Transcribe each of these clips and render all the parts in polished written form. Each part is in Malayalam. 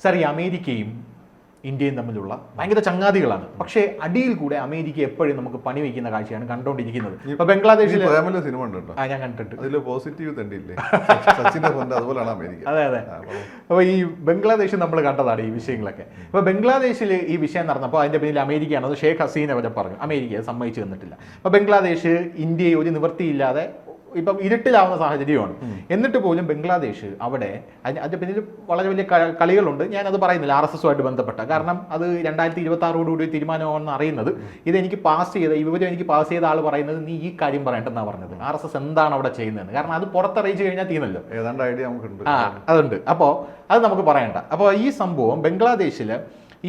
സാർ, ഈ അമേരിക്കയും ഇന്ത്യയും തമ്മിലുള്ള ഭയങ്കര ചങ്ങാതികളാണ്. പക്ഷേ അടിയിൽ കൂടെ അമേരിക്ക എപ്പോഴും നമുക്ക് പണി വയ്ക്കുന്ന കാഴ്ചയാണ് കണ്ടുകൊണ്ടിരിക്കുന്നത്. ഇപ്പൊ ബംഗ്ലാദേശിൽ സിനിമ ഉണ്ട്, ഞാൻ കണ്ടിട്ടുണ്ട്. അതിൽ പോസിറ്റീവ് തണ്ടില്ലേ, സച്ചിന്റെ ഫ്രണ്ട്, അതുപോലെയാണ് അമേരിക്ക. അതെ അതെ. അപ്പോൾ ഈ ബംഗ്ലാദേശിൽ നമ്മൾ കണ്ടതാണ് ഈ വിഷയങ്ങളൊക്കെ. അപ്പോൾ ബംഗ്ലാദേശിൽ ഈ വിഷയം നടന്നപ്പോൾ അതിന്റെ പിന്നിൽ അമേരിക്കയാണെന്ന് ഷേഖ് ഹസീന വരെ പറഞ്ഞു. അമേരിക്കയെ സമ്മതിച്ചു തന്നിട്ടില്ല. അപ്പോൾ ബംഗ്ലാദേശ് ഇന്ത്യയെ ഒരു നിവൃത്തിയില്ലാതെ ഇപ്പം ഇരുട്ടിലാവുന്ന സാഹചര്യമാണ്. എന്നിട്ട് പോലും ബംഗ്ലാദേശ് അവിടെ അതിന്റെ പിന്നിൽ വളരെ വലിയ കളികളുണ്ട്. ഞാനത് പറയുന്നില്ല RSSുമായിട്ട് ബന്ധപ്പെട്ട, കാരണം അത് 2026 തീരുമാനമാണെന്ന് അറിയുന്നത്. ഇതെനിക്ക് പാസ് ചെയ്ത വിവരം എനിക്ക് പാസ് ചെയ്ത ആൾ പറയുന്നത് നീ ഈ കാര്യം പറയേണ്ടെന്നാണ് പറഞ്ഞത്. RSS എന്താണ് അവിടെ ചെയ്യുന്നത്, കാരണം അത് പുറത്തറിയിച്ചു കഴിഞ്ഞാൽ തീർന്നല്ലോ. ഏതാണ്ട് ഐഡിയ നമുക്കുണ്ട്. അതുണ്ട്. അപ്പോൾ അത് നമുക്ക് പറയണ്ട. അപ്പോൾ ഈ സംഭവം ബംഗ്ലാദേശിൽ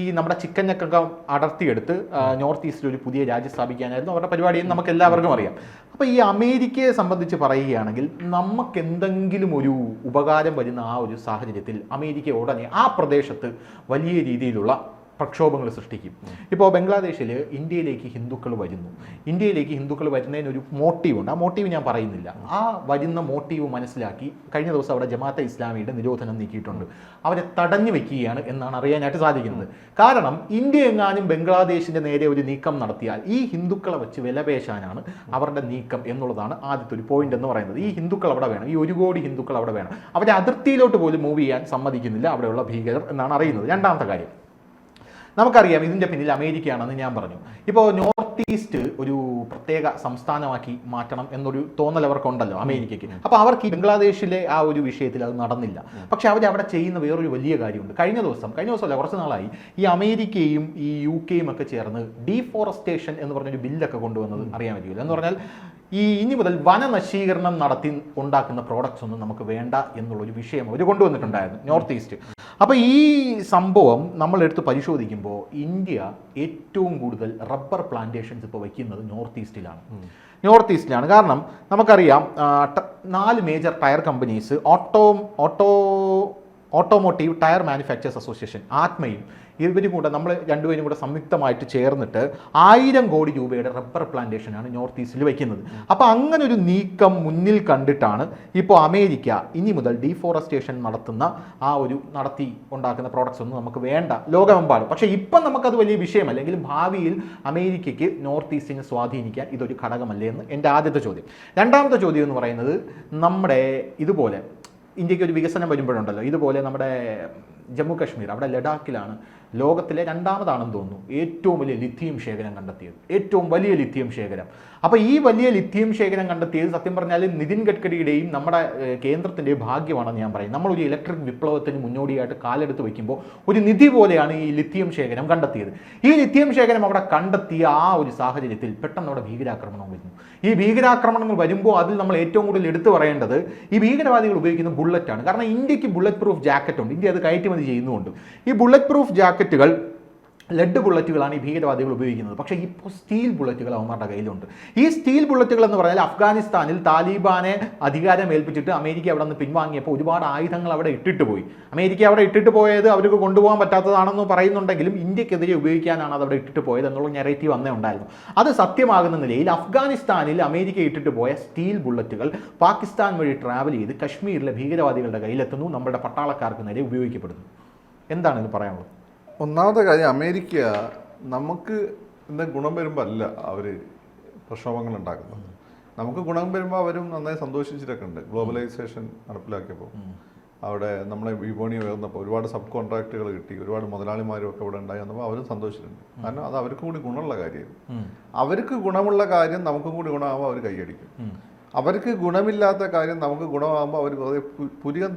ഈ നമ്മുടെ ചിക്കൻ ഞക്കൊക്കെ അടർത്തിയെടുത്ത് നോർത്ത് ഈസ്റ്റിൽ ഒരു പുതിയ രാജ്യം സ്ഥാപിക്കാനായിരുന്നു അവരുടെ പരിപാടിയെന്ന് നമുക്ക് എല്ലാവർക്കും അറിയാം. അപ്പോൾ ഈ അമേരിക്കയെ സംബന്ധിച്ച് പറയുകയാണെങ്കിൽ നമുക്ക് എന്തെങ്കിലും ഒരു ഉപകാരം വരുന്ന ആ ഒരു സാഹചര്യത്തിൽ അമേരിക്ക ഉടനെ ആ പ്രദേശത്ത് വലിയ രീതിയിലുള്ള പ്രക്ഷോഭങ്ങൾ സൃഷ്ടിക്കും. ഇപ്പോൾ ബംഗ്ലാദേശിൽ ഇന്ത്യയിലേക്ക് ഹിന്ദുക്കൾ വരുന്നു. ഇന്ത്യയിലേക്ക് ഹിന്ദുക്കൾ വരുന്നതിനൊരു മോട്ടീവുണ്ട്. ആ മോട്ടീവ് ഞാൻ പറയുന്നില്ല. ആ വരുന്ന മോട്ടീവ് മനസ്സിലാക്കി കഴിഞ്ഞ ദിവസം അവിടെ ജമാഅത്തെ ഇസ്ലാമിയുടെ നിരോധനം നീക്കിയിട്ടുണ്ട്. അവരെ തടഞ്ഞു വെക്കുകയാണ് എന്നാണ് അറിയാനായിട്ട് സാധിക്കുന്നത്. കാരണം ഇന്ത്യ എങ്ങാനും ബംഗ്ലാദേശിൻ്റെ നേരെ ഒരു നീക്കം നടത്തിയാൽ ഈ ഹിന്ദുക്കളെ വെച്ച് വിലപേശാനാണ് അവരുടെ നീക്കം എന്നുള്ളതാണ് ആദ്യത്തെ ഒരു പോയിന്റ് എന്ന് പറയുന്നത്. ഈ ഹിന്ദുക്കൾ അവിടെ വേണം, ഈ 1 കോടി ഹിന്ദുക്കൾ അവിടെ വേണം. അവരെ അതിർത്തിയിലോട്ട് പോലും മൂവ് ചെയ്യാൻ സമ്മതിക്കുന്നില്ല അവിടെയുള്ള ഭീകരർ എന്നാണ് അറിയുന്നത്. രണ്ടാമത്തെ കാര്യം, നമുക്കറിയാം ഇതിൻ്റെ പിന്നിൽ അമേരിക്കയാണെന്ന് ഞാൻ പറഞ്ഞു. ഇപ്പോൾ നോർത്ത് ഈസ്റ്റ് ഒരു പ്രത്യേക സംസ്ഥാനമാക്കി മാറ്റണം എന്നൊരു തോന്നൽ അവർക്കുണ്ടല്ലോ അമേരിക്കയ്ക്ക്. അപ്പോൾ അവർക്ക് ഈ ബംഗ്ലാദേശിലെ ആ ഒരു വിഷയത്തിൽ അത് നടന്നില്ല. പക്ഷെ അവിടെ ചെയ്യുന്ന വേറൊരു വലിയ കാര്യമുണ്ട്. കഴിഞ്ഞ ദിവസമല്ല, കുറച്ച് നാളായി ഈ അമേരിക്കയും ഈ UK ഒക്കെ ചേർന്ന് ഡീഫോറസ്റ്റേഷൻ എന്ന് പറഞ്ഞൊരു ബില്ലൊക്കെ കൊണ്ടുവന്നത് അറിയാൻ പറ്റില്ല. എന്ന് പറഞ്ഞാൽ ഇനി മുതൽ വനനശീകരണം നടത്തി ഉണ്ടാക്കുന്ന പ്രോഡക്ട്സ് ഒന്നും നമുക്ക് വേണ്ട എന്നുള്ളൊരു വിഷയം അവർ കൊണ്ടുവന്നിട്ടുണ്ടായിരുന്നു നോർത്ത് ഈസ്റ്റ്. അപ്പോൾ ഈ സംഭവം നമ്മൾ എടുത്ത് പരിശോധിക്കുമ്പോൾ ഇന്ത്യ ഏറ്റവും കൂടുതൽ റബ്ബർ പ്ലാന്റേഷൻസ് ഇപ്പോൾ വയ്ക്കുന്നത് നോർത്ത് ഈസ്റ്റിലാണ്. കാരണം നമുക്കറിയാം 4 major tyre companies, automotive tyre manufacturers association, ആത്മയും ഇവരും കൂടെ നമ്മൾ രണ്ടുപേരും കൂടെ സംയുക്തമായിട്ട് ചേർന്നിട്ട് 1000 കോടി രൂപയുടെ റബ്ബർ പ്ലാന്റേഷനാണ് നോർത്ത് ഈസ്റ്റിൽ വയ്ക്കുന്നത്. അപ്പോൾ അങ്ങനെ ഒരു നീക്കം മുന്നിൽ കണ്ടിട്ടാണ് ഇപ്പോൾ അമേരിക്ക ഇനി മുതൽ ഡീഫോറസ്റ്റേഷൻ നടത്തി ഉണ്ടാക്കുന്ന പ്രോഡക്ട്സ് ഒന്നും നമുക്ക് വേണ്ട ലോകമെമ്പാടും. പക്ഷേ ഇപ്പം നമുക്കത് വലിയ വിഷയമല്ലെങ്കിലും ഭാവിയിൽ അമേരിക്കയ്ക്ക് നോർത്ത് ഈസ്റ്റിനെ സ്വാധീനിക്കാൻ ഇതൊരു ഘടകമല്ലേ എന്ന് എൻ്റെ ആദ്യത്തെ ചോദ്യം. രണ്ടാമത്തെ ചോദ്യം എന്ന് പറയുന്നത്, നമ്മുടെ ഇതുപോലെ ഇന്ത്യക്ക് ഒരു വികസനം വരുമ്പോഴുണ്ടല്ലോ, ഇതുപോലെ നമ്മുടെ ജമ്മു കാശ്മീർ, അവിടെ ലഡാക്കിലാണ് ലോകത്തിലെ 2ാമതാണെന്ന് തോന്നുന്നു ഏറ്റവും വലിയ ലിഥിയം ശേഖരം കണ്ടെത്തിയത്. ഏറ്റവും വലിയ ലിഥിയം ശേഖരം. അപ്പോൾ ഈ വലിയ ലിഥിയം ശേഖരം കണ്ടെത്തിയത് സത്യം പറഞ്ഞാൽ നിതിൻ ഗഡ്കരിയുടെയും നമ്മുടെ കേന്ദ്രത്തിൻ്റെയും ഭാഗ്യമാണെന്ന് ഞാൻ പറയും. നമ്മളൊരു ഇലക്ട്രിക് വിപ്ലവത്തിന് മുന്നോടിയായിട്ട് കാലെടുത്ത് വയ്ക്കുമ്പോൾ ഒരു നിധി പോലെയാണ് ഈ ലിഥിയം ശേഖരം കണ്ടെത്തിയത്. ഈ ലിഥിയം ശേഖരം അവിടെ കണ്ടെത്തിയ ആ ഒരു സാഹചര്യത്തിൽ പെട്ടെന്ന് അവിടെ ഭീകരാക്രമണം വരുന്നു. ഈ ഭീകരാക്രമണങ്ങൾ വരുമ്പോൾ അതിൽ നമ്മൾ ഏറ്റവും കൂടുതൽ എടുത്തു പറയേണ്ടത് ഈ ഭീകരവാദികൾ ഉപയോഗിക്കുന്ന ബുള്ളറ്റാണ്. കാരണം ഇന്ത്യക്ക് ബുള്ളറ്റ് പ്രൂഫ് ജാക്കറ്റ് ഉണ്ട്, ഇന്ത്യ അത് കയറ്റുമതി ചെയ്യുന്നുമുണ്ട്. ഈ ബുള്ളറ്റ് പ്രൂഫ് ജാക്കറ്റുകൾ ലെഡ് ബുള്ളറ്റുകളാണ് ഈ ഭീകരവാദികൾ ഉപയോഗിക്കുന്നത്. പക്ഷേ ഇപ്പോൾ സ്റ്റീൽ ബുള്ളറ്റുകൾ അവന്മാരുടെ കയ്യിലുണ്ട്. ഈ സ്റ്റീൽ ബുള്ളറ്റുകൾ എന്ന് പറഞ്ഞാൽ അഫ്ഗാനിസ്ഥാനിൽ താലിബാനെ അധികാരം ഏൽപ്പിച്ചിട്ട് അമേരിക്ക അവിടെ നിന്ന് പിൻവാങ്ങിയപ്പോൾ ഒരുപാട് ആയുധങ്ങൾ അവിടെ ഇട്ടിട്ട് പോയി. അമേരിക്ക അവിടെ ഇട്ടിട്ട് പോയത് അവർക്ക് കൊണ്ടുപോകാൻ പറ്റാത്തതാണെന്ന് പറയുന്നുണ്ടെങ്കിലും ഇന്ത്യക്കെതിരെ ഉപയോഗിക്കാനാണ് അത് അവിടെ ഇട്ടിട്ട് പോയത് എന്നുള്ള നെറേറ്റീവ് അന്നേ ഉണ്ടായിരുന്നു. അത് സത്യമാകുന്ന നിലയിൽ അഫ്ഗാനിസ്ഥാനിൽ അമേരിക്ക ഇട്ടിട്ട് പോയ സ്റ്റീൽ ബുള്ളറ്റുകൾ പാകിസ്ഥാൻ വഴി ട്രാവൽ ചെയ്ത് കശ്മീരിലെ ഭീകരവാദികളുടെ കയ്യിലെത്തുന്നു, നമ്മുടെ പട്ടാളക്കാർക്ക് നേരെ ഉപയോഗിക്കപ്പെടുന്നു. എന്താണ് ഇത് പറയാനുള്ളത്? ഒന്നാമത്തെ കാര്യം, അമേരിക്ക നമുക്ക് എന്താ ഗുണം വരുമ്പോൾ അല്ല അവർ പ്രക്ഷോഭങ്ങൾ ഉണ്ടാക്കുന്നത്. നമുക്ക് ഗുണം വരുമ്പോൾ അവരും നന്നായി സന്തോഷിച്ചിട്ടൊക്കെ ഉണ്ട്. ഗ്ലോബലൈസേഷൻ നടപ്പിലാക്കിയപ്പോൾ അവിടെ നമ്മളെ വിപണി ഉയർന്നപ്പോൾ ഒരുപാട് സബ് കോൺട്രാക്റ്റുകൾ കിട്ടി, ഒരുപാട് മുതലാളിമാരും ഒക്കെ ഇവിടെ ഉണ്ടായി വന്നപ്പോൾ അവരും സന്തോഷിച്ചിട്ടുണ്ട്. കാരണം അത് അവർക്കും കൂടി ഗുണമുള്ള കാര്യമായിരുന്നു. അവർക്ക് ഗുണമുള്ള കാര്യം നമുക്കും കൂടി ഗുണമാകുമ്പോൾ അവർ കൈയടിക്കും. അവർക്ക് ഗുണമില്ലാത്ത കാര്യം നമുക്ക് ഗുണമാകുമ്പോൾ അവർ വെറുതെ പുരികം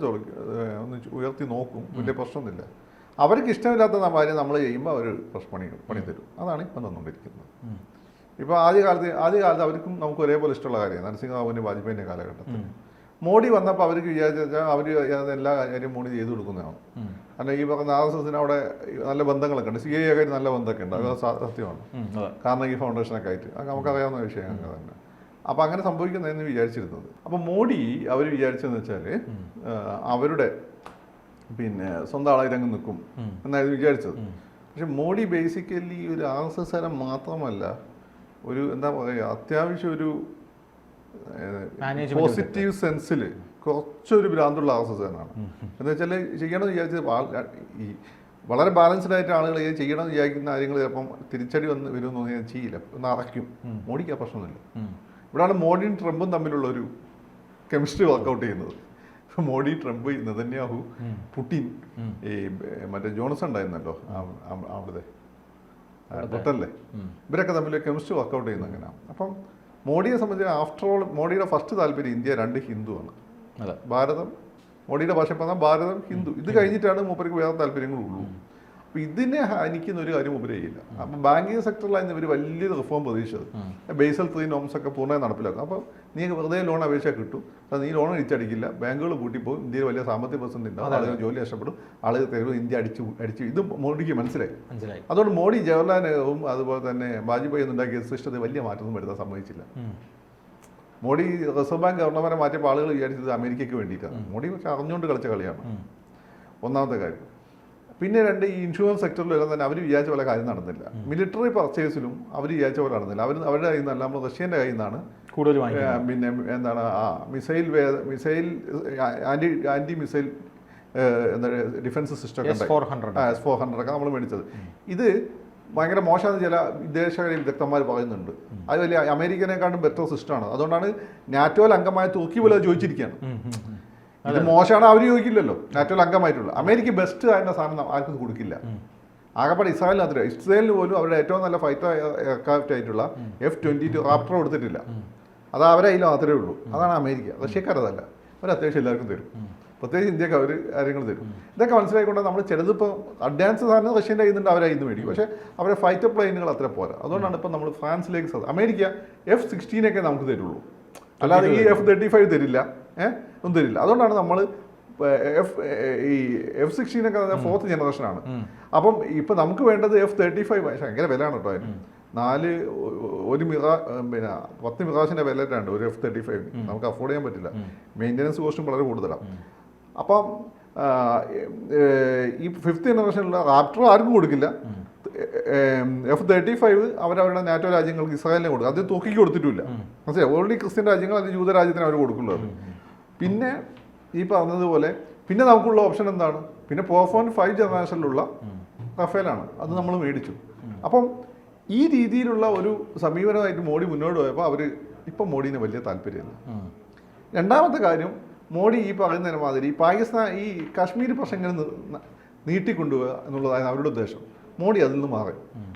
ഒന്ന് ഉയർത്തി നോക്കും, വലിയ പ്രശ്നമൊന്നുമില്ല. അവർക്ക് ഇഷ്ടമില്ലാത്ത കാര്യം നമ്മൾ ചെയ്യുമ്പോൾ അവർ പണി തരും. അതാണ് ഇപ്പം തന്നുകൊണ്ടിരിക്കുന്നത്. ഇപ്പോൾ ആദ്യകാലത്ത് അവർക്കും നമുക്ക് ഒരേപോലെ ഇഷ്ടമുള്ള കാര്യം നരസിംഹറാവുവിൻ്റെ വാജ്പേയിൻ്റെ കാലഘട്ടത്തിൽ മോഡി വന്നപ്പോൾ അവർക്ക് വിചാരിച്ചാൽ അവർ എല്ലാ കാര്യം മോഡി ചെയ്തു കൊടുക്കുന്നതാണ്. കാരണം ഈ പറഞ്ഞ RSSന് അവിടെ നല്ല ബന്ധങ്ങളൊക്കെ ഉണ്ട്, CIA ആയിട്ട് നല്ല ബന്ധമൊക്കെ ഉണ്ട്. അത് സത്യമാണ്. കാരണം ഈ ഫൗണ്ടേഷനൊക്കെ ആയിട്ട് അത് നമുക്കറിയാവുന്ന വിഷയങ്ങൾ തന്നെ. അപ്പോൾ അങ്ങനെ സംഭവിക്കുന്നതെന്ന് വിചാരിച്ചിരുന്നത്. അപ്പോൾ മോഡി അവർ വിചാരിച്ചതെന്ന് വെച്ചാൽ അവരുടെ സ്വന്തം ആളായി രംഗം നിൽക്കും എന്നായിരുന്നു വിചാരിച്ചത്. പക്ഷെ മോഡി ബേസിക്കലി ഒരു RSS മാത്രമല്ല, ഒരു എന്താ പറയുക, അത്യാവശ്യം ഒരു പോസിറ്റീവ് സെൻസിൽ കുറച്ചൊരു ഭ്രാന്തുള്ള RSS ആണ്. എന്ന് വെച്ചാൽ ചെയ്യണമെന്ന് വിചാരിച്ചത് ഈ വളരെ ബാലൻസ്ഡ് ആയിട്ട് ആളുകൾ ചെയ്യണമെന്ന് വിചാരിക്കുന്ന കാര്യങ്ങൾ ചിലപ്പം തിരിച്ചടി വരുമെന്ന് ഞാൻ ചെയ്യില്ല, ഒന്ന് അറയ്ക്കും. മോഡിക്ക് ആ പ്രശ്നമൊന്നുമില്ല. ഇവിടെയാണ് മോഡിയും ട്രംപും തമ്മിലുള്ള ഒരു കെമിസ്ട്രി വർക്കൗട്ട് ചെയ്യുന്നത്. മോഡി, ട്രംപ്, നെതന്യാഹു, പുടിൻ, ഈ മറ്റേ ജോൺസൺ ഉണ്ടായിരുന്നല്ലോ അവിടുത്തെ ബ്രിട്ടനിലെ, ഇവരൊക്കെ തമ്മിൽ കെമിസ്ട്രി വർക്കൗട്ട് ചെയ്യുന്നത് അങ്ങനെയാണ്. അപ്പം മോഡിയെ സംബന്ധിച്ച് ആഫ്റ്റർ ഓൾ മോഡിയുടെ ഫസ്റ്റ് താല്പര്യം ഇന്ത്യ 2 ഹിന്ദുവാണ്. ഭാരതം, മോഡിയുടെ ഭാഷ പറഞ്ഞാൽ ഭാരതം, ഹിന്ദു. ഇത് കഴിഞ്ഞിട്ടാണ് മൂപ്പർക്ക് വേറെ താല്പര്യങ്ങളുള്ളൂ. അപ്പോൾ ഇതിനെ ഹനിക്കുന്ന ഒരു കാര്യം മൂപ്പര് ചെയ്യില്ല. അപ്പം ബാങ്കിങ് സെക്ടറിലായിരുന്നു ഇവർ വലിയ റിഫോം പ്രതീക്ഷിച്ചത്. ബേസൽ 3 നോംസ് ഒക്കെ പൂർണ്ണമായി നടപ്പിലാക്കും. അപ്പോൾ നീ വെറുതെ ലോൺ അപേക്ഷ കിട്ടും, അത് നീ ലോൺ അടിച്ചടിക്കില്ല, ബാങ്കുകൾ പൂട്ടിപ്പോകും, ഇന്ത്യയിൽ വലിയ സാമ്പത്തിക പ്രതിസന്ധി ഉണ്ടാവും, ആളുകൾ ജോലി നഷ്ടപ്പെടും, ആളുകൾ തെരുവ് ഇന്ത്യ അടിച്ചു ഇത് മോഡിക്ക് മനസ്സിലായി. അതുകൊണ്ട് മോഡി ജവഹർലാൽ നെഹ്റുവും അതുപോലെ തന്നെ വാജ്പേയി ഉണ്ടാക്കിയ സിസ്റ്റത്തിൽ വലിയ മാറ്റമൊന്നും വരുത്താൻ സമ്മതിച്ചില്ല. മോഡി റിസർവ് ബാങ്ക് ഗവർണറെ മാറ്റിയപ്പോൾ ആളുകൾ വിചാരിച്ചത് അമേരിക്കയ്ക്ക് വേണ്ടിയിട്ടാണ്. മോഡി പക്ഷെ അറിഞ്ഞുകൊണ്ട് കളിച്ച കളിയാണ് ഒന്നാമത്തെ കാര്യം. പിന്നെ 2, ഈ ഇൻഷുറൻസ് സെക്ടറിലെല്ലാം തന്നെ അവർ വിചാരിച്ച പോലെ കാര്യം നടന്നില്ല. മിലിറ്ററി പർച്ചേസിലും അവർ വിചാരിച്ച പോലെ നടന്നില്ല. അവരുടെ കയ്യിൽ നിന്നല്ല, നമ്മൾ റഷ്യൻ്റെ കയ്യിൽ നിന്നാണ് കൂടുതൽ. പിന്നെ എന്താണ് മിസൈൽ ആൻറ്റി മിസൈൽ എന്താ ഡിഫൻസ് സിസ്റ്റം ഒക്കെ S-400 ഒക്കെ നമ്മൾ മേടിച്ചത്. ഇത് ഭയങ്കര മോശമാണെന്ന് ചില വിദേശകാര്യ വിദഗ്ധന്മാർ പറയുന്നുണ്ട്. അത് വലിയ അമേരിക്കനെക്കാളും ബെറ്റർ സിസ്റ്റമാണ്. അതുകൊണ്ടാണ് നാറ്റോയിൽ അംഗമായ തുർക്കി പോലെ ചോദിച്ചിരിക്കുകയാണ്. ഇത് മോശമാണ് അവർ ചോദിക്കില്ലല്ലോ, നാറ്റോയിൽ അംഗമായിട്ടുള്ള. അമേരിക്ക ബെസ്റ്റ് ആയിരുന്ന സാധനം ആർക്കും കൊടുക്കില്ല. ആകെപ്പാട് ഇസ്രായേലിന് അത്ര, ഇസ്രായേലിന് പോലും അവരുടെ ഏറ്റവും നല്ല ഫൈറ്റർ എയർക്രാഫ്റ്റ് ആയിട്ടുള്ള F-22 റാപ്റ്റർ കൊടുത്തിട്ടില്ല. അത് അവരെ അതിൽ മാത്രമേ ഉള്ളൂ. അതാണ് അമേരിക്ക. റഷ്യക്കാരതല്ല, അവർ അത്യാവശ്യം എല്ലാവർക്കും തരും, പ്രത്യേകിച്ച് ഇന്ത്യക്ക് അവർ കാര്യങ്ങൾ തരും. ഇതൊക്കെ മനസ്സിലായിക്കൊണ്ട് നമ്മൾ ചിലതിപ്പോൾ അഡ്വാൻസ് സാധനം റഷ്യൻ്റെ കയ്യിൽ അവരെ ഇന്ന് മേടിക്കും. പക്ഷേ അവരെ ഫൈറ്റർ പ്ലെയിനുകൾ അത്ര പോരാ. അതുകൊണ്ടാണ് ഇപ്പം നമ്മൾ ഫ്രാൻസിലേക്ക് അമേരിക്ക F-16 നമുക്ക് തരുള്ളൂ, അല്ലാതെ ഈ F-35 തരില്ല, ഒന്നും തരില്ല. അതുകൊണ്ടാണ് നമ്മൾ F-16 ഒക്കെ 4th ജനറേഷനാണ്. അപ്പം ഇപ്പം നമുക്ക് വേണ്ടത് F-35. ഭയങ്കര വിലയാണ് കേട്ടോ അതിന്. 10 മിറാഷിൻ്റെ വിലയിട്ടാണ് ഒരു F-35. നമുക്ക് അഫോർഡ് ചെയ്യാൻ പറ്റില്ല. മെയിൻ്റനൻസ് കോസ്റ്റും വളരെ കൂടുതലാണ്. അപ്പം ഈ 5th ജനറേഷനിലുള്ള റാപ്റ്റർ ആർക്കും കൊടുക്കില്ല. F-35 അവരവരുടെ നാറ്റോ രാജ്യങ്ങൾക്ക് ഇസ്രായേലിനെ കൊടുക്കും. അത് തുർക്കിക്ക് കൊടുത്തിട്ടില്ല. മനസ്സിലായി? ഓൾറെഡി ക്രിസ്ത്യൻ രാജ്യങ്ങൾ അത് ജൂത രാജ്യത്തിന് അവർ കൊടുക്കുള്ളത്. പിന്നെ ഈ പറഞ്ഞതുപോലെ പിന്നെ നമുക്കുള്ള ഓപ്ഷൻ എന്താണ്? പിന്നെ പോഫോൺ 5 ജനറേഷനിലുള്ള റഫേലാണ്. അത് നമ്മൾ മേടിച്ചു. അപ്പം ഈ രീതിയിലുള്ള ഒരു സമീപനമായിട്ട് മോഡി മുന്നോട്ട് പോയപ്പോൾ അവർ ഇപ്പം മോഡീന് വലിയ താല്പര്യമില്ല. രണ്ടാമത്തെ കാര്യം, മോഡി ഈ പറയുന്നതിന് മാതിരി പാകിസ്ഥാൻ ഈ കാശ്മീർ പ്രശ്നങ്ങൾ നീട്ടിക്കൊണ്ടുപോവുക എന്നുള്ളതായിരുന്നു അവരുടെ ഉദ്ദേശം. മോഡി അതിൽ നിന്ന് മാറി.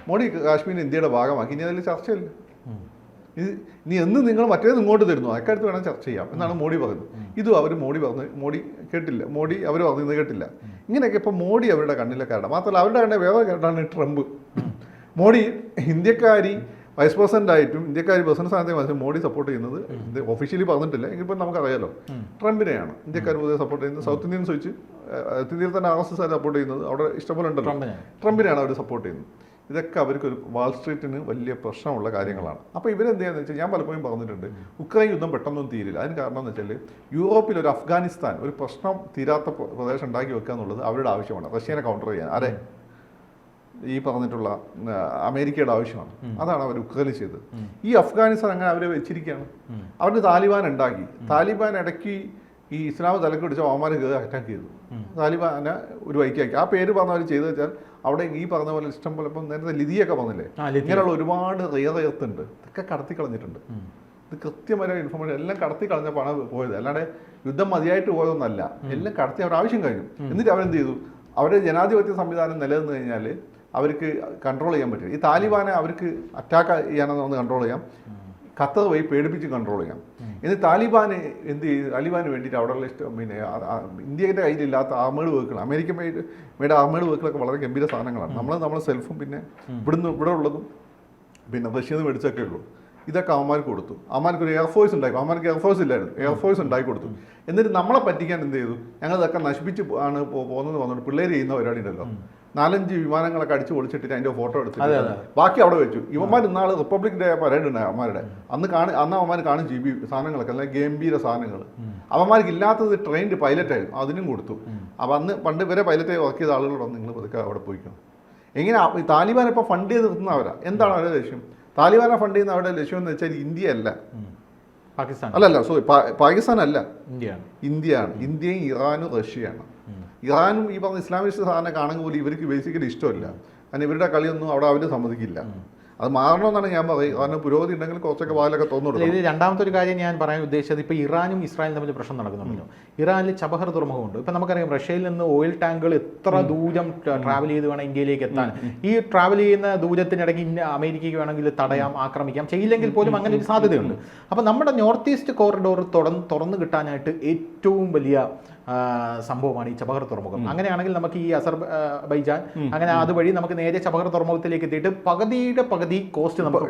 മോഡി കാശ്മീർ ഇന്ത്യയുടെ ഭാഗമാക്കി. ഇനി അതിൽ ചർച്ചയില്ല. ഇനി എന്ന് നിങ്ങൾ മറ്റേത് ഇങ്ങോട്ട് തരുന്നു, അക്കാര്യത്ത് വേണം ചർച്ച ചെയ്യാം എന്നാണ് മോഡി പറയുന്നത്. ഇതും അവർ മോഡി കേട്ടില്ല. മോഡി അവർ പറയുന്നത് കേട്ടില്ല. ഇങ്ങനെയൊക്കെ ഇപ്പോൾ മോഡി അവരുടെ കണ്ണിലെ കാരണം. മാത്രമല്ല അവരുടെ കണ്ണിൽ വേറെ കാരണമാണ് ട്രംപ്. മോഡി ഇന്ത്യക്കാരി വൈസ് പ്രസിഡന്റ് ആയിട്ടും ഇന്ത്യക്കാരി പ്രസിഡന്റ് സ്ഥാനത്തെ മോഡി സപ്പോർട്ട് ചെയ്യുന്നത് ഒഫീഷ്യലി പറഞ്ഞിട്ടില്ല എങ്കിൽ നമുക്കറിയാലോ ട്രംപിനെയാണ് ഇന്ത്യക്കാർ പൊതുവെ സപ്പോർട്ട് ചെയ്യുന്നത്. സൗത്ത് ഇന്ത്യൻ വെച്ച് ഇന്ത്യയിൽ തന്നെ RSS സപ്പോർട്ട് ചെയ്യുന്നത് അവിടെ ഇഷ്ടംപോലെ ഉണ്ടല്ലോ. ട്രംപിനെയാണ് അവർ സപ്പോർട്ട് ചെയ്യുന്നത്. ഇതൊക്കെ അവർക്കൊരു വാൾ സ്ട്രീറ്റിന് വലിയ പ്രശ്നമുള്ള കാര്യങ്ങളാണ്. അപ്പോൾ ഇവരെന്ത് ചെയ്യാന്ന് വെച്ചാൽ, ഞാൻ പലപ്പോഴും പറഞ്ഞിട്ടുണ്ട്, ഉക്രൈൻ യുദ്ധം പെട്ടെന്നൊന്നും തീരില്ല. അതിന് കാരണം എന്ന് വെച്ചാൽ യൂറോപ്പിൽ ഒരു അഫ്ഗാനിസ്ഥാൻ, ഒരു പ്രശ്നം തീരാത്ത പ്രദേശം ഉണ്ടാക്കി വെക്കുക എന്നുള്ളത് അവരുടെ ആവശ്യമാണ്. റഷ്യനെ കൗണ്ടർ ചെയ്യാൻ ആരെ ഈ പറഞ്ഞിട്ടുള്ള അമേരിക്കയുടെ ആവശ്യമാണ്. അതാണ് അവർ ഉക്രൈനിൽ ചെയ്തത്. ഈ അഫ്ഗാനിസ്ഥാൻ അങ്ങനെ അവരെ വെച്ചിരിക്കുകയാണ്. അവരുടെ താലിബാൻ ഉണ്ടാക്കി. താലിബാൻ ഇടയ്ക്ക് ഈ ഇസ്ലാം തലക്ക് പിടിച്ച അവന്മാരെ കയറി അറ്റാക്ക് ചെയ്തു. താലിബാനെ ഒരു വൈക്കാക്കി. ആ പേര് പറഞ്ഞവർ ചെയ്തു വെച്ചാൽ അവിടെ ഈ പറഞ്ഞ പോലെ ഇഷ്ടം പോലെ ഇപ്പം നേരത്തെ ലിതിയൊക്കെ പറഞ്ഞില്ലേ, ഇങ്ങനെയുള്ള ഒരുപാട് റിയറുണ്ട്. ഇതൊക്കെ കടത്തി കളഞ്ഞിട്ടുണ്ട്. ഇത് കൃത്യമായ ഇൻഫർമേഷൻ എല്ലാം കടത്തി കളഞ്ഞപ്പോഴാണ് പോയത്. അല്ലാതെ യുദ്ധം മതിയായിട്ട് പോയതൊന്നല്ല. എല്ലാം കടത്തി അവരുടെ ആവശ്യം കഴിഞ്ഞു. എന്നിട്ട് അവരെന്ത് ചെയ്തു? അവരുടെ ജനാധിപത്യ സംവിധാനം നിലനിന്ന് കഴിഞ്ഞാൽ അവർക്ക് കൺട്രോൾ ചെയ്യാൻ പറ്റില്ല. ഈ താലിബാനെ അവർക്ക് അറ്റാക്ക് ചെയ്യാനെന്ന് കൺട്രോൾ ചെയ്യാം, ഖത്തർ പോയി പേടിപ്പിച്ച് കൺട്രോൾ ചെയ്യാം. എന്നിട്ട് താലിബാന് എന്ത് ചെയ്തു? താലിബാന് വേണ്ടിയിട്ട് അവിടെയുള്ള പിന്നെ ഇന്ത്യയുടെ കയ്യിലില്ലാത്ത armed vehicle, American made armed വെഹിക്കിളൊക്കെ വളരെ ഗംഭീര സാധനങ്ങളാണ്. നമ്മളെ സെൽഫും പിന്നെ ഇവിടെ ഉള്ളതും പിന്നെ റഷ്യയിൽ നിന്ന് മേടിച്ചൊക്കെ ഉള്ളൂ. ഇതൊക്കെ അവന്മാർക്ക് കൊടുത്തു. അവന്മാർക്ക് ഒരു എയർഫോഴ്സ് ഉണ്ടായി. അവന്മാർക്ക് എയർഫോഴ്സ് ഇല്ലായിരുന്നു, എയർഫോഴ്സ് ഉണ്ടാക്കി കൊടുത്തു. എന്നിട്ട് നമ്മളെ പറ്റിക്കാൻ എന്ത് ചെയ്തു? ഞങ്ങളിതൊക്കെ നശിപ്പിച്ച് ആണ് പോകുന്നത് വന്നിട്ട് പിള്ളേർ ചെയ്യുന്ന പരിപാടി ഉണ്ടല്ലോ, 4-5 വിമാനങ്ങളൊക്കെ അടിച്ച് പൊളിച്ചിട്ട് അതിൻ്റെ ഫോട്ടോ എടുത്തിട്ട് ബാക്കി അവിടെ വെച്ചു. ഇവന്മാർ ഇന്നാൾ റിപ്പബ്ലിക് ഡേ പരേഡ് ഉണ്ടായി അവന്മാരുടെ. അന്ന് അവന്മാർ കാണും GB സാധനങ്ങളൊക്കെ, അല്ലെങ്കിൽ ഗംഭീര സാധനങ്ങൾ. അവന്മാർക്ക് ഇല്ലാത്തത് ട്രെയിൻഡ് പൈലറ്റായിരുന്നു, അതിനും കൊടുത്തു. അപ്പോൾ അന്ന് പണ്ട് വരെ പൈലറ്റായി വർക്ക് ചെയ്ത ആളുകളോട് നിങ്ങൾ പതുക്കെ അവിടെ പോയിക്കണം. എങ്ങനെ താലിബാൻ ഇപ്പോൾ ഫണ്ട് ചെയ്ത് നിർത്തുന്നവരാ? എന്താണ് അവരുടെ ലക്ഷ്യം? താലിബാനെ ഫണ്ട് ചെയ്യുന്ന അവരുടെ ലക്ഷ്യം എന്ന് വെച്ചാൽ ഇന്ത്യ അല്ല, പാകിസ്ഥാൻ അല്ലല്ല സോറി പാകിസ്ഥാൻ അല്ല, ഇന്ത്യയാണ്. ഇന്ത്യയാണ്. ഇന്ത്യയും ഇറാനും റഷ്യയാണ്. ഇറാനും ഈ പറഞ്ഞ ഇസ്ലാമിസ്റ്റ് സാധനം കാണുന്ന പോലും ഇവർക്ക് ബേസിക്കലി ഇഷ്ടമല്ല. കാരണം ഇവരുടെ കളിയൊന്നും അവിടെ അവർ സമ്മതിക്കില്ല. അത് മാറണമെന്നാണ് ഞാൻ പറയുന്നത്. കാരണം പുരോഗതി ഉണ്ടെങ്കിൽ കുറച്ചൊക്കെ വാലൊക്കെ തോന്നുന്നു. ഇത് രണ്ടാമത്തെ ഒരു കാര്യം ഞാൻ പറയാൻ ഉദ്ദേശിച്ചത്, ഇപ്പോൾ ഇറാനും ഇസ്രായേലും തമ്മിൽ പ്രശ്നം നടക്കുന്നുണ്ടല്ലോ. ഇറാനിൽ ചബഹർ തുറമുഖമുണ്ട്. ഇപ്പം നമുക്കറിയാം റഷ്യയിൽ നിന്ന് ഓയിൽ ടാങ്കുകൾ എത്ര ദൂരം ട്രാവൽ ചെയ്ത് വേണം ഇന്ത്യയിലേക്ക് എത്താൻ. ഈ ട്രാവൽ ചെയ്യുന്ന ദൂരത്തിനിടയ്ക്ക് അമേരിക്കയ്ക്ക് വേണമെങ്കിൽ തടയാം, ആക്രമിക്കാം, ചെയ്യില്ലെങ്കിൽ പോലും അങ്ങനെ ഒരു സാധ്യതയുണ്ട്. അപ്പം നമ്മുടെ നോർത്ത് ഈസ്റ്റ് കോറിഡോർ തുറന്നു കിട്ടാനായിട്ട് ഏറ്റവും വലിയ സംഭവമാണ് ഈ ചബഹർ തുറമുഖം. അങ്ങനെയാണെങ്കിൽ നമുക്ക് ഈ അസർബൈജാൻ അങ്ങനെ അതുവഴി നമുക്ക് നേരെ ചബഹർ തുറമുഖത്തിലേക്ക് എത്തിയിട്ട് പകുതി കോസ്റ്റ് നമുക്ക്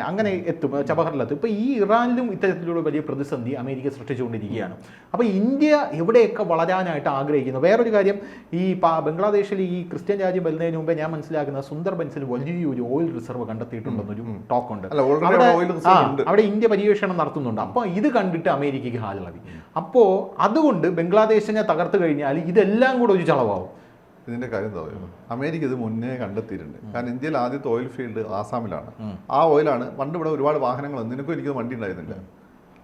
അങ്ങനെ എത്തും, ചബഹറിലെത്തും. ഇപ്പൊ ഈ ഇറാനിലും ഇത്തരത്തിലുള്ള വലിയ പ്രതിസന്ധി അമേരിക്ക സൃഷ്ടിച്ചുകൊണ്ടിരിക്കുകയാണ്. അപ്പൊ ഇന്ത്യ എവിടെയൊക്കെ വളരാനായിട്ട് ആഗ്രഹിക്കുന്നു. വേറൊരു കാര്യം, ഈ ബംഗ്ലാദേശിൽ ഈ ക്രിസ്ത്യൻ രാജ്യം വരുന്നതിന് മുമ്പേ ഞാൻ മനസ്സിലാക്കുന്നത് സുന്ദർബൻസിൽ വലിയൊരു ഓയിൽ റിസർവ് കണ്ടെത്തിയിട്ടുണ്ടെന്നൊരു ടോക്കുണ്ട്. അവിടെ ഇന്ത്യ പര്യവേഷണം നടത്തുന്നുണ്ട്. അപ്പൊ ഇത് കണ്ടിട്ട് അമേരിക്കയ്ക്ക് ഹാലിളവി. അപ്പോൾ അതുകൊണ്ട് ബംഗ്ലാദേശിനെ തകർത്ത് കഴിഞ്ഞാൽ ഇതെല്ലാം കൂടെ ഒരു ചളവാകും. ഇതിന്റെ കാര്യം എന്താ പറയുക, അമേരിക്ക ഇത് മുന്നേ കണ്ടെത്തിയിട്ടുണ്ട്. കാരണം ഇന്ത്യയിൽ ആദ്യത്തെ ഓയിൽ ഫീൽഡ് ആസാമിലാണ്. ആ ഓയിലാണ് പണ്ട് ഇവിടെ ഒരുപാട് വാഹനങ്ങൾ, നിനക്കും എനിക്കും വണ്ടി ഉണ്ടായിരുന്നില്ല.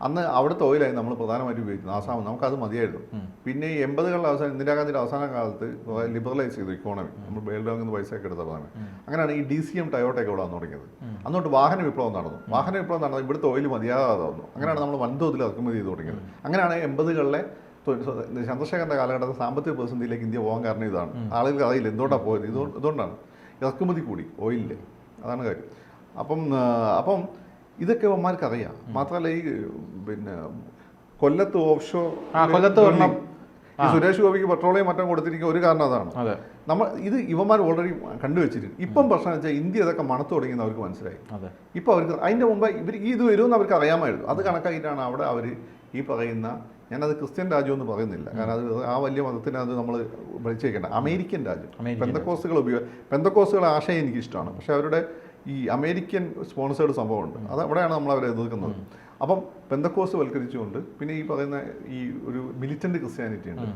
അന്ന് അവിടുത്തെ ഓയിലായി നമ്മൾ പ്രധാനമായിട്ട് ഉപയോഗിക്കുന്നത്. ആസാം നമുക്കത് മതിയായിരുന്നു. പിന്നെ ഈ 80കളുടെ അവസാനം, ഇന്ദിരാഗാന്ധിയുടെ അവസാന കാലത്ത് ലിബറലൈസ് ചെയ്തു ഇക്കോണമി. നമ്മൾ വേൾഡ് ബാങ്കിൽ നിന്ന് പൈസ ഒക്കെ എടുത്തതാണ്. അങ്ങനെയാണ് ഈ DCM ടയോട്ടയൊക്കെ ഇവിടെ വന്നു തുടങ്ങിയത്. അന്നോട്ട് വാഹന വിപ്ലവം നടന്നു. വാഹന വിപ്ലവം നടന്നത് ഇവിടുത്തെ ഓയിൽ മതിയാകാതെ വന്നു. അങ്ങനെയാണ് നമ്മൾ വൻതോതിൽ ഇറക്കുമതി ചെയ്ത് തുടങ്ങിയത്. അങ്ങനെയാണ് 80കളിലെ ചന്ദ്രശേഖരന്റെ കാലഘട്ടത്തിൽ സാമ്പത്തിക പ്രതിസന്ധിയിലേക്ക് ഇന്ത്യ പോകാൻ കാരണം ഇതാണ്. ആളുകൾക്ക് അറിയില്ല എന്തുകൊണ്ടാണ് പോയത്. ഇതുകൊണ്ടാണ് ഇറക്കുമതി കൂടി ഓയിലിൽ. അതാണ് കാര്യം. അപ്പം ഇതൊക്കെ അവന്മാർക്ക് അറിയാം. മാത്രമല്ല ഈ പിന്നെ കൊല്ലത്ത് ഓഫ് ഈ സുരേഷ് ഗോപിക്ക് പെട്രോളിയം മറ്റം കൊടുത്തിരിക്കുന്ന ഒരു കാരണം അതാണ്. ഇവന്മാർ ഓൾറെഡി കണ്ടുവച്ചിട്ടുണ്ട്. ഇപ്പം പ്രശ്നം വെച്ചാൽ ഇന്ത്യ ഇതൊക്കെ മണത്ത് തുടങ്ങിയെന്ന് അവർക്ക് മനസ്സിലായി. ഇപ്പം അവർക്ക് അതിൻ്റെ മുമ്പ് ഇത് വരുമെന്ന് അവർക്ക് അറിയാമായിരുന്നു. അത് കണക്കാക്കിയിട്ടാണ് അവിടെ അവർ ഈ പറയുന്ന, ഞാനത് ക്രിസ്ത്യൻ രാജ്യം എന്ന് പറയുന്നില്ല, കാരണം അത് ആ വലിയ മതത്തിന് അത് നമ്മൾ വിളിച്ചേക്കേണ്ട, അമേരിക്കൻ രാജ്യം. പെന്തക്കോസുകൾ ആശയം എനിക്കിഷ്ടമാണ്. പക്ഷെ അവരുടെ ഈ അമേരിക്കൻ സ്പോൺസേഡ് സംഭവമുണ്ട്. അത് അവിടെയാണ് നമ്മൾ അവരെ എതിർക്കുന്നത്. അപ്പം പെന്തക്കോസ് വൽക്കരിച്ചുകൊണ്ട് പിന്നെ ഈ പറയുന്ന ഈ ഒരു മിലിറ്റന്റ് ക്രിസ്ത്യാനിറ്റി ഉണ്ട്.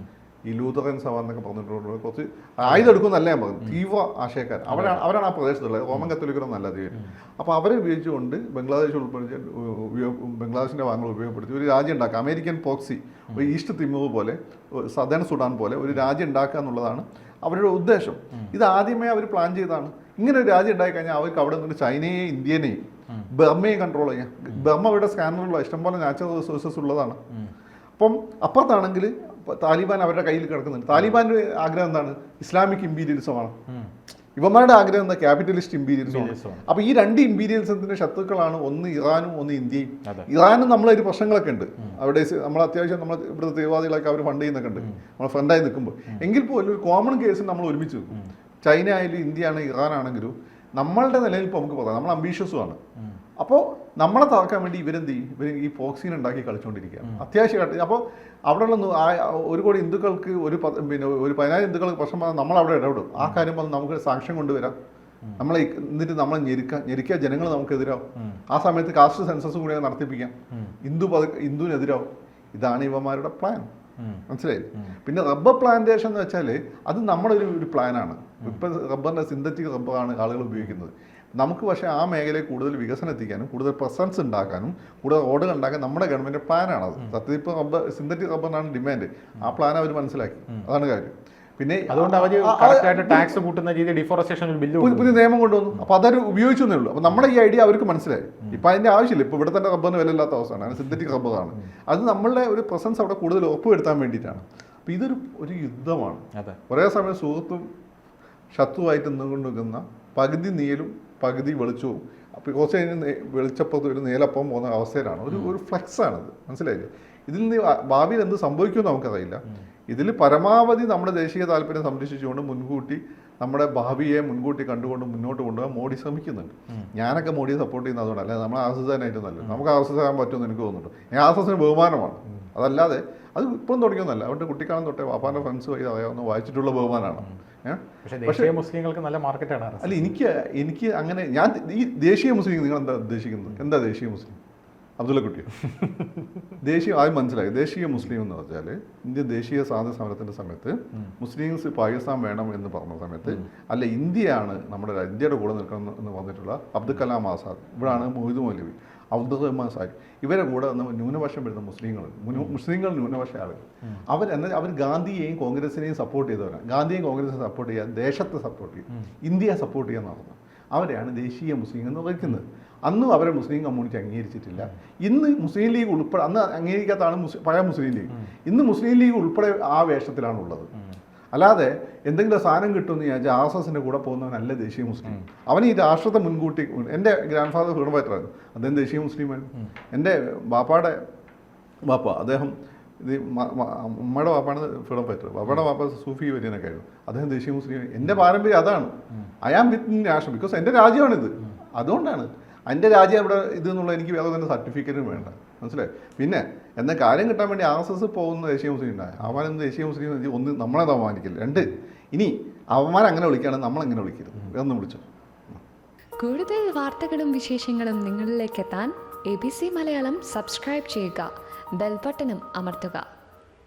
ഈ ലൂതറൻ സഭ എന്നൊക്കെ പറഞ്ഞിട്ടുള്ള കുറച്ച് ആയുധം എടുക്കുമെന്നല്ല ഞാൻ പറഞ്ഞു, തീവ്ര ആശയക്കാർ അവരാണ് ആ പ്രദേശത്തുള്ളത്. റോമൻ കത്തോലിക്കരൊന്നും അല്ല തീവ്രം. അപ്പോൾ അവരെ ഉപയോഗിച്ചുകൊണ്ട് ബംഗ്ലാദേശ് ഉൾപ്പെടുത്തി, ബംഗ്ലാദേശിൻ്റെ ഭാഗങ്ങൾ ഉപയോഗപ്പെടുത്തി ഒരു രാജ്യം ഉണ്ടാക്കുക. അമേരിക്കൻ പോക്സി, ഒരു ഈസ്റ്റ് തിമൂർ പോലെ, സദേൺ സുഡാൻ പോലെ ഒരു രാജ്യം ഉണ്ടാക്കുക എന്നുള്ളതാണ് അവരുടെ ഉദ്ദേശം. ഇത് ആദ്യമേ അവർ പ്ലാൻ ചെയ്താണ്. ഇങ്ങനെ ഒരു രാജ്യം ഉണ്ടായിക്കഴിഞ്ഞാൽ അവർക്ക് അവിടെ നിന്ന് ചൈനയെയും ഇന്ത്യനെയും ബർമയും കൺട്രോൾ ചെയ്യാം. ബർമ ഇവിടെ സ്കാനറുള്ള ഇഷ്ടംപോലെ നാച്ചുറൽ റിസോഴ്സസ് ഉള്ളതാണ്. അപ്പം അപ്പുറത്താണെങ്കിൽ താലിബാൻ അവരുടെ കയ്യിൽ കിടക്കുന്നുണ്ട്. താലിബാൻ്റെ ആഗ്രഹം എന്താണ്? ഇസ്ലാമിക് ഇമ്പീരിയലിസമാണ്. ഇവന്മാരുടെ ആഗ്രഹം എന്താ? ക്യാപിറ്റലിസ്റ്റ് ഇമ്പീരിയലിസമാണ്. അപ്പോൾ ഈ രണ്ട് ഇമ്പീരിയലിസത്തിന്റെ ശത്രുക്കളാണ്, ഒന്ന് ഇറാനും ഒന്ന് ഇന്ത്യയും. ഇറാനും നമ്മളൊരു പ്രശ്നങ്ങളൊക്കെ ഉണ്ട് അവിടെ. നമ്മൾ അത്യാവശ്യം നമ്മൾ ഇവിടുത്തെ തീവ്രവാദികളൊക്കെ അവർ ഫണ്ട് ചെയ്യുന്നൊക്കെ ഉണ്ട്, നമ്മൾ ഫ്രണ്ടായി നിൽക്കുമ്പോൾ. എങ്കിൽ പോലും ഒരു കോമൺ കേസിൽ നമ്മൾ ഒരുമിച്ച് നിൽക്കും. ചൈന ആയാലും ഇന്ത്യ ആണെങ്കിലും ഇറാൻ ആണെങ്കിലും നമ്മളുടെ നിലയിൽ ഇപ്പോൾ നമുക്ക് പറയാം, നമ്മൾ അംബീഷ്യസുമാണ്. അപ്പോൾ നമ്മളെ തകർക്കാൻ വേണ്ടി ഇവരെന്ത് ചെയ്യും? ഇവർ ഈ പോക്സീൻ ഉണ്ടാക്കി കളിച്ചുകൊണ്ടിരിക്കുകയാണ് അത്യാവശ്യമായിട്ട്. അപ്പോൾ അവിടെയുള്ള 1 കോടി ഹിന്ദുക്കൾക്ക് ഒരു 10,000 ഹിന്ദുക്കൾക്ക് പ്രശ്നം വന്നാൽ നമ്മളവിടെ ഇടപെടും. ആ കാര്യം വന്ന് നമുക്ക് സാക്ഷ്യം കൊണ്ടുവരാം. എന്നിട്ട് നമ്മളെ ഞെരുക്കുക ജനങ്ങൾ നമുക്കെതിരാവും. ആ സമയത്ത് കാസ്റ്റ് സെൻസസ് കൂടി നടത്തിപ്പിക്കാം. ഹിന്ദുവിനെതിരാവും. ഇതാണ് ഇവന്മാരുടെ പ്ലാൻ. മനസ്സിലായി? പിന്നെ റബ്ബർ പ്ലാന്റേഷൻ എന്ന് വെച്ചാൽ അത് നമ്മുടെ ഒരു പ്ലാനാണ്. ഇപ്പം റബ്ബറിൻ്റെ സിന്തറ്റിക് റബ്ബറാണ് ആളുകൾ ഉപയോഗിക്കുന്നത്. നമുക്ക് പക്ഷേ ആ മേഖലയിൽ കൂടുതൽ വികസനം എത്തിക്കാനും കൂടുതൽ പ്രസൻസ് ഉണ്ടാക്കാനും കൂടുതൽ റോഡുകൾ ഉണ്ടാക്കാൻ നമ്മുടെ ഗവൺമെൻറ് പ്ലാനാണത്. സത്യത്തിൽ ഇപ്പോൾ സിന്തറ്റിക് റബ്ബറിനാണ് ഡിമാൻഡ്. ആ പ്ലാൻ അവർ മനസ്സിലാക്കി. അതാണ് കാര്യം. പിന്നെ അതുകൊണ്ട് അവർ ടാക്സ് കൂട്ടുന്ന രീതി ഡിഫോറസ്റ്റേഷൻ ബില്ല് പുതിയ നിയമം കൊണ്ടുവന്നു. അപ്പോൾ അതൊരു ഉപയോഗിച്ചേ ഉള്ളൂ. അപ്പോൾ നമ്മുടെ ഈ ഐഡിയ അവർക്ക് മനസ്സിലായി. ഇപ്പം അതിൻ്റെ ആവശ്യമില്ല. ഇപ്പോൾ ഇവിടെ തന്നെ റബ്ബറിന് വിലയില്ലാത്ത അവസ്ഥയാണ്. സിന്തറ്റിക് റബ്ബറാണ്. അത് നമ്മളുടെ ഒരു പ്രസൻസ് അവിടെ കൂടുതൽ ഉറപ്പുവരുത്താൻ വേണ്ടിയിട്ടാണ്. അപ്പോൾ ഇതൊരു യുദ്ധമാണ്. കുറേ സമയം സുഹൃത്തും ശത്രുവായിട്ട് നിന്നുകൊണ്ടിരിക്കുന്ന പകുതി നീലും പകുതി വെളിച്ചവും. അപ്പോൾ കുറച്ച് കഴിഞ്ഞ് വെളിച്ചപ്പുറത്ത് ഒരു നീലപ്പം പോകുന്ന അവസ്ഥയിലാണ്. ഒരു ഫ്ലെക്സാണിത്. മനസ്സിലായില്ലേ? ഇതിൽ നിന്ന് ഭാവിയിൽ എന്ത് സംഭവിക്കുമെന്ന് നമുക്കറിയില്ല. ഇതിൽ പരമാവധി നമ്മുടെ ദേശീയ താല്പര്യം സംരക്ഷിച്ചുകൊണ്ട് മുൻകൂട്ടി നമ്മുടെ ഭാവിയെ മുൻകൂട്ടി കണ്ടുകൊണ്ട് മുന്നോട്ട് കൊണ്ടുപോകാൻ മോഡി ശ്രമിക്കുന്നുണ്ട്. ഞാനൊക്കെ മോഡിയെ സപ്പോർട്ട് ചെയ്യുന്നത് അതുകൊണ്ടല്ല, നമ്മൾ ആർഎസ്എസ്സാനായിട്ട് നല്ലത്. നമുക്ക് ആർഎസ്എസ് പറ്റുമെന്ന് എനിക്ക് തോന്നുന്നുണ്ട്. ഞാൻ ആർഎസ്എസിന് ബഹുമാനമാണ്. അതല്ലാതെ അത് ഇപ്പം തുടങ്ങിയൊന്നല്ല. അവരുടെ കുട്ടിക്കാലം തൊട്ടേ വാപ്പാൻ്റെ ഫ്രണ്ട്സ് വഴി അറിയാവുന്ന വായിച്ചിട്ടുള്ള ബഹുമാനമാണ്. പക്ഷേ മുസ്ലിങ്ങൾക്ക് നല്ല മാർക്കറ്റാണ്. അല്ല, എനിക്ക് അങ്ങനെ ഞാൻ ഈ ദേശീയ മുസ്ലിം നിങ്ങൾ എന്താ ഉദ്ദേശിക്കുന്നത്? എന്താ ദേശീയ മുസ്ലിം? അബ്ദുള്ള കുട്ടിയോ? ആദ്യം മനസ്സിലായി. ദേശീയ മുസ്ലിം എന്ന് പറഞ്ഞാൽ ഇന്ത്യൻ ദേശീയ സ്വാതന്ത്ര്യ സമരത്തിൻ്റെ സമയത്ത് മുസ്ലിംസ് പാകിസ്ഥാൻ വേണം എന്ന് പറഞ്ഞ സമയത്ത്, അല്ല ഇന്ത്യയാണ് നമ്മുടെ ഇന്ത്യയുടെ കൂടെ നിൽക്കണം എന്ന് പറഞ്ഞിട്ടുള്ള അബ്ദുൽ കലാം ആസാദ്, ഇവിടാണ് മൊയ്തു മൗലവി, അബ്ദുൾ റഹ്മാൻ സാഹിബ്, ഇവരെ കൂടെ വന്ന ന്യൂനപക്ഷം വരുന്ന മുസ്ലിങ്ങൾ ന്യൂനപക്ഷ ആളുകൾ, അവർ ഗാന്ധിയെയും കോൺഗ്രസിനെയും സപ്പോർട്ട് ചെയ്തവരാണ്. ഗാന്ധിയെയും കോൺഗ്രസിനെ സപ്പോർട്ട് ചെയ്യുക, ദേശത്തെ സപ്പോർട്ട് ചെയ്യുക, ഇന്ത്യയെ സപ്പോർട്ട് ചെയ്യുക നടന്നു. അവരെയാണ് ദേശീയ മുസ്ലിം എന്ന് വിളിക്കുന്നത്. അന്നും അവരെ മുസ്ലിം കമ്മ്യൂണിറ്റി അംഗീകരിച്ചിട്ടില്ല. ഇന്ന് മുസ്ലിം ലീഗ് ഉൾപ്പെടെ, അന്ന് അംഗീകരിക്കാത്തതാണ് പഴയ മുസ്ലിം ലീഗ്. ഇന്ന് മുസ്ലിം ലീഗ് ഉൾപ്പെടെ ആ വേഷത്തിലാണുള്ളത്. അല്ലാതെ എന്തെങ്കിലും സാധനം കിട്ടുമെന്ന് വിചാരിച്ചാൽ ആർഎസ്എസിൻ്റെ കൂടെ പോകുന്നവനല്ല ദേശീയ മുസ്ലിം. അവൻ ഈ രാഷ്ട്രത്തെ മുൻകൂട്ടി, എൻ്റെ ഗ്രാൻഡ് ഫാദർ ഫ്രീഡം ഫൈറ്ററായിരുന്നു, അദ്ദേഹം ദേശീയ മുസ്ലിമായിരുന്നു. എൻ്റെ ബാപ്പാടെ ബാപ്പ, അദ്ദേഹം ഇത് ഉമ്മയുടെ ബാപ്പാണ് ഫ്രീഡം ഫൈറ്റർ, ബാപ്പയുടെ ബാപ്പ സൂഫി വര്യനൊക്കെ ആയിരുന്നു, അദ്ദേഹം ദേശീയ മുസ്ലിം. എൻ്റെ പാരമ്പര്യം അതാണ്. ഐ ആം വിത്ത് രാഷ്ട്രം, ബിക്കോസ് എൻ്റെ രാജ്യമാണിത്. അതുകൊണ്ടാണ് എൻ്റെ രാജ്യം അവിടെ ഇത് എന്നുള്ള എനിക്ക് വേറെ തന്നെ സർട്ടിഫിക്കറ്റും വേണ്ട, മനസ്സിലായി. പിന്നെ എന്നാൽ കാര്യം കിട്ടാൻ വേണ്ടി ആർഎസ്എസ് പോകുന്ന ദേശീയ മുസ്ലിം ഉണ്ടായി, അവനെന്ന് ദേശീയ മുസ്ലിം ഒന്ന് നമ്മളെ അവമാനിക്കില്ല. രണ്ട്, ഇനി അവന്മാർ അങ്ങനെ വിളിക്കുകയാണെങ്കിൽ നമ്മളെങ്ങനെ വിളിക്കരുത്, വേറൊന്നും വിളിച്ചോ. കൂടുതൽ വാർത്തകളും വിശേഷങ്ങളും നിങ്ങളിലേക്ക് എത്താൻ ABC മലയാളം സബ്സ്ക്രൈബ് ചെയ്യുക, ബെൽ ബട്ടണും അമർത്തുക.